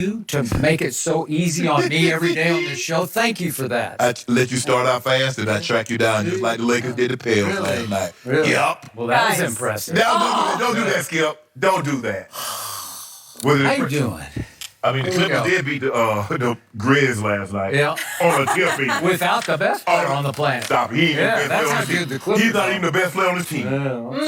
to make it so easy on me every day on this show. Thank you for that. I let you start out fast, and I track you down just like the Lakers did the Pels last night. Really? Yep. Well, that Guys. was impressive. Now, don't do that, Skip. Don't do that. How you doing? I mean, the Here we Clippers go. did beat the Grizz last night. Yeah. On a tip beat. Without the best player on the planet. Stop. He ain't Yeah, the best that's player on how his team. good the Clippers He's not are. even the best player on his team.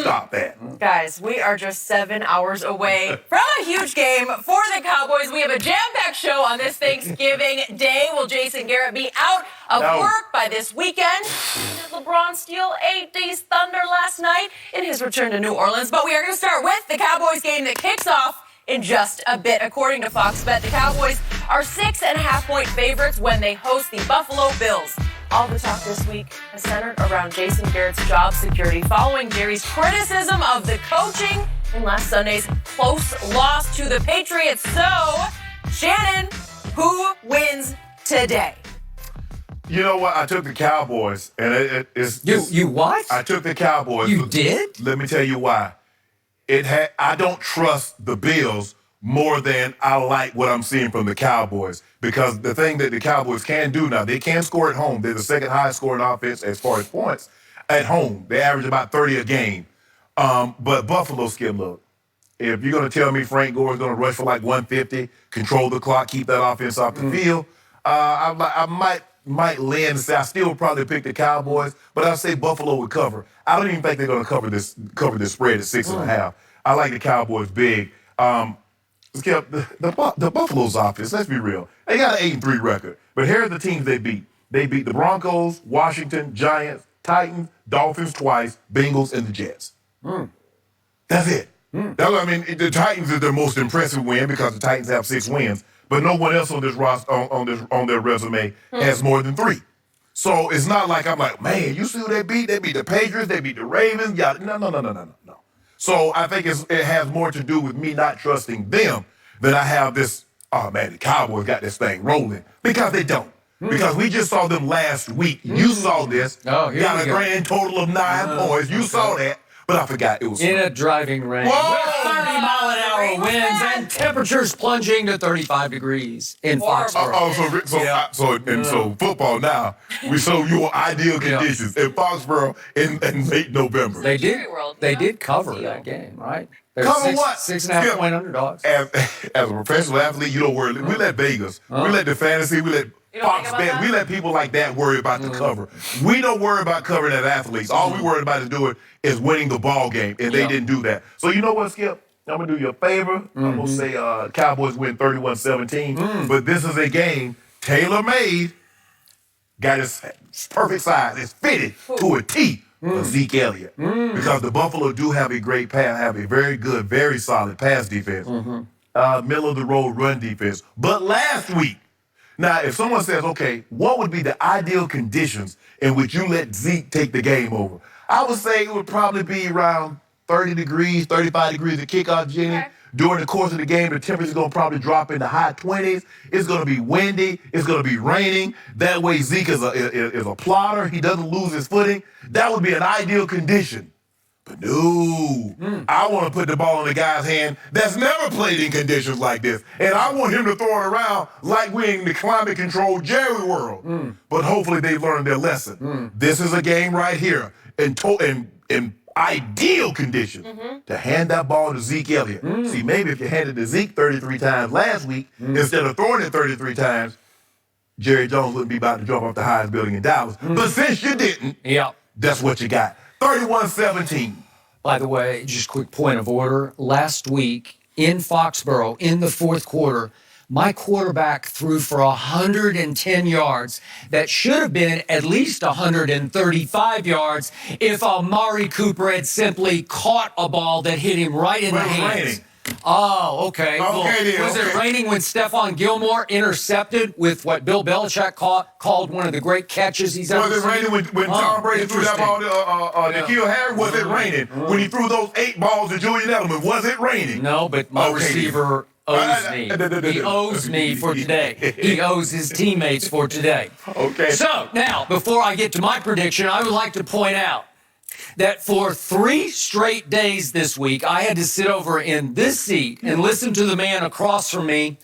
Stop that. Guys, we are just 7 hours away from a huge game for the Cowboys. We have a jam-packed show on this Thanksgiving Day. Will Jason Garrett be out of work by this weekend? Did LeBron steal AD's thunder last night in his return to New Orleans? But we are going to start with the Cowboys game that kicks off in just a bit. According to Fox Bet, the Cowboys are 6.5-point favorites when they host the Buffalo Bills. All the talk this week has centered around Jason Garrett's job security following Jerry's criticism of the coaching in last Sunday's close loss to the Patriots. So, Shannon, who wins today? You know what? I took the Cowboys, and it's You what? I took the Cowboys. You did? Let me tell you why. I don't trust the Bills more than I like what I'm seeing from the Cowboys, because the thing that the Cowboys can do now, they can score at home. They're the second highest scoring offense as far as points at home. They average about 30 a game. But Buffalo, Skip, look, if you're going to tell me Frank Gore is going to rush for like 150, control the clock, keep that offense off the field, I might land and say I still probably pick the Cowboys, but I say Buffalo would cover. I don't even think they're going to cover this spread at 6.5. I like the Cowboys big. Skip, the Buffalo's offense, let's be real, they got an 8-3 record. But here's the teams they beat. They beat the Broncos, Washington, Giants, Titans, Dolphins twice, Bengals, and the Jets. That's it. I mean, the Titans is their most impressive win because the Titans have 6 wins, but no one else on this roster on their resume has more than 3. So it's not like I'm like, man, you see who they beat? They beat the Patriots, they beat the Ravens. No. So I think it has more to do with me not trusting them than I have this, oh man, the Cowboys got this thing rolling. Because they don't. Because we just saw them last week. You saw this. Oh, here got we a go. grand total of 9 points. You saw that. But I forgot it was In a driving rain. Whoa! With 30-mile-an-hour winds and temperatures plunging to 35 degrees in Foxborough. So football now. We show you ideal conditions in Foxborough in late November. They did. Jerry World, They you know? did cover that game, right? They're Cover what? 6.5 point underdogs. As a professional athlete, you don't worry. We let Vegas, we let the fantasy, we let You don't Fox think about Bet, that? we let people like that worry about the cover. We don't worry about covering as athletes. All we worry about is winning the ball game, and they didn't do that. So you know what, Skip? I'm going to do you a favor. I'm going to say Cowboys win 31-17. But this is a game tailor-made, got its perfect size. It's fitted to a T for Zeke Elliott. Because the Buffalo do have a great pass, have a very good, very solid pass defense. Middle-of-the-road run defense. But last week, now, if someone says, okay, what would be the ideal conditions in which you let Zeke take the game over? I would say it would probably be around 30 degrees, 35 degrees of kickoff, Jenny. Okay. During the course of the game, the temperature's going to probably drop in the high 20s. It's going to be windy. It's going to be raining. That way, Zeke is a plotter. He doesn't lose his footing. That would be an ideal condition. But no, I want to put the ball in the guy's hand that's never played in conditions like this. And I want him to throw it around like we're in the climate-controlled Jerry world. But hopefully they learned their lesson. This is a game right here in ideal condition to hand that ball to Zeke Elliott. See, maybe if you handed it to Zeke 33 times last week, instead of throwing it 33 times, Jerry Jones wouldn't be about to jump off the highest building in Dallas. But since you didn't, that's what you got. 31-17. By the way, just quick point of order. Last week in Foxborough, in the fourth quarter, my quarterback threw for 110 yards. That should have been at least 135 yards if Amari Cooper had simply caught a ball that hit him right in the hands. Raining. Oh, okay. Was it okay. raining when Stephon Gilmore intercepted with what Bill Belichick called one of the great catches he's ever seen? Was it raining when Tom Brady threw that ball to Nikhil Harry? Was it raining? When he threw those 8 balls to Julian Edelman, was it raining? No, but my receiver owes me. He owes me for today. He owes his teammates for today. Okay. So, now, before I get to my prediction, I would like to point out that for 3 straight days this week, I had to sit over in this seat and listen to the man across from me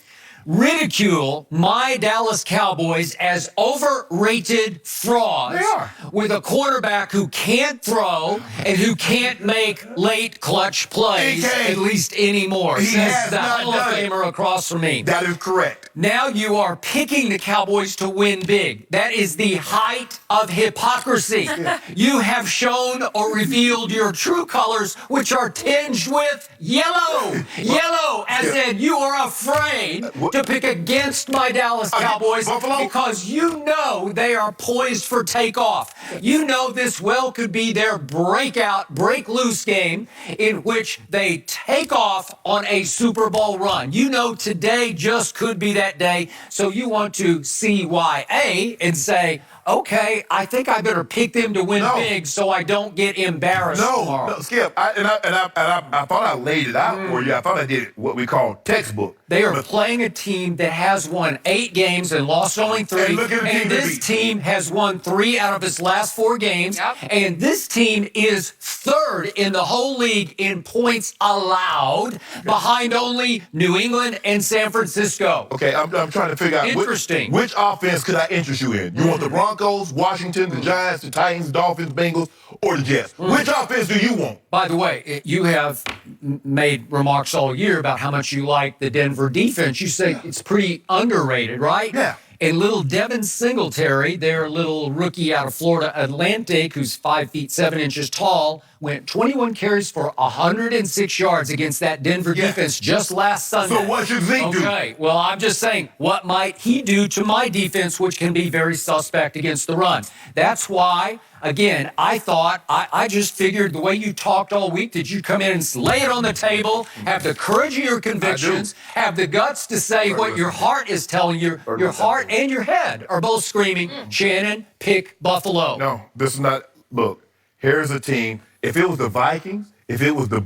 ridicule my Dallas Cowboys as overrated frauds They are. with a quarterback who can't throw and who can't make late clutch plays, DK, at least anymore. he Says has the not Hall of done it. Famer across from me. That is correct. Now you are picking the Cowboys to win big. That is the height of hypocrisy. You have shown or revealed your true colors, which are tinged with yellow. Yellow, as in you are afraid to pick against my Dallas Cowboys Buffalo? because you know they are poised for takeoff. You know this well could be their breakout, break loose game in which they take off on a Super Bowl run. You know today just could be that day, so you want to CYA and say, okay, I think I better pick them to win big so I don't get embarrassed tomorrow. No, Skip. I thought I laid it out for you. I thought I did what we call textbook. They are playing a team that has won 8 games and lost only 3. And look at the team this team has won 3 out of its last 4 games. Yep. And this team is 3rd in the whole league in points allowed, behind only New England and San Francisco. Okay, I'm trying to figure out Interesting. which offense could I interest you in? You want the Broncos, Washington, the Giants, the Titans, Dolphins, Bengals, or the Jets? Which offense do you want? By the way, you have made remarks all year about how much you like the Denver defense. You say it's pretty underrated, right? Yeah. And little Devin Singletary, their little rookie out of Florida Atlantic, who's 5 feet 7 inches tall, went 21 carries for 106 yards against that Denver defense just last Sunday. So what should Zeke do? Okay, well, I'm just saying, what might he do to my defense, which can be very suspect against the run? That's why, again, I thought, I just figured the way you talked all week that you'd come in and lay it on the table, have the courage of your convictions, have the guts to say what your heart is telling you. Your heart and your head are both screaming, Shannon, pick Buffalo. No, this is not. Look, here's a team. If it was the Vikings, if it was the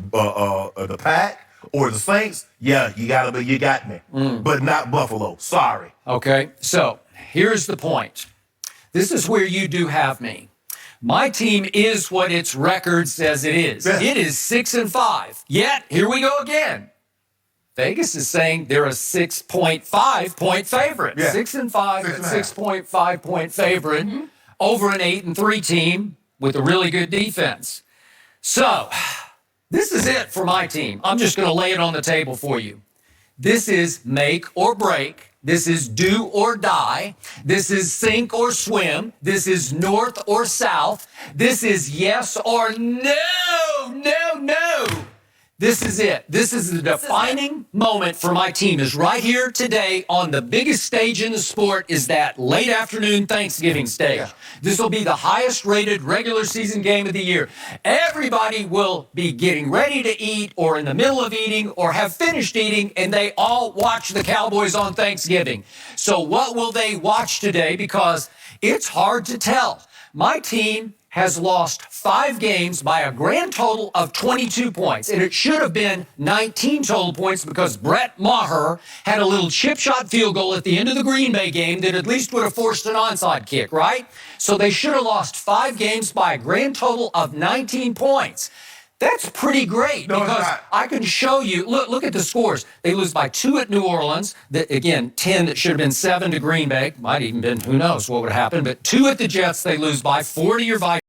Pack or the Saints, yeah, you got me. But not Buffalo. Sorry. Okay, so here's the point. This is where you do have me. My team is what its record says it is. Yeah. It is 6-5. Yet, here we go again. Vegas is saying they're a 6.5 point favorite. Yeah. 6-5, 6.5 point favorite over an 8-3 team with a really good defense. So, this is it for my team. I'm just going to lay it on the table for you. This is make or break. This is do or die. This is sink or swim. This is north or south. This is yes or no. This is it. This is the defining moment for my team is right here today on the biggest stage in the sport is that late afternoon Thanksgiving stage. Yeah. This will be the highest rated regular season game of the year. Everybody will be getting ready to eat or in the middle of eating or have finished eating and they all watch the Cowboys on Thanksgiving. So what will they watch today? Because it's hard to tell. My team has lost 5 games by a grand total of 22 points. And it should have been 19 total points because Brett Maher had a little chip shot field goal at the end of the Green Bay game that at least would have forced an onside kick, right? So they should have lost 5 games by a grand total of 19 points. That's pretty great because I can show you, look at the scores. They lose by 2 at New Orleans, that again, 10 that should have been 7 to Green Bay. Might even been, who knows what would happen, but 2 at the Jets they lose by, 4 to your Vikings.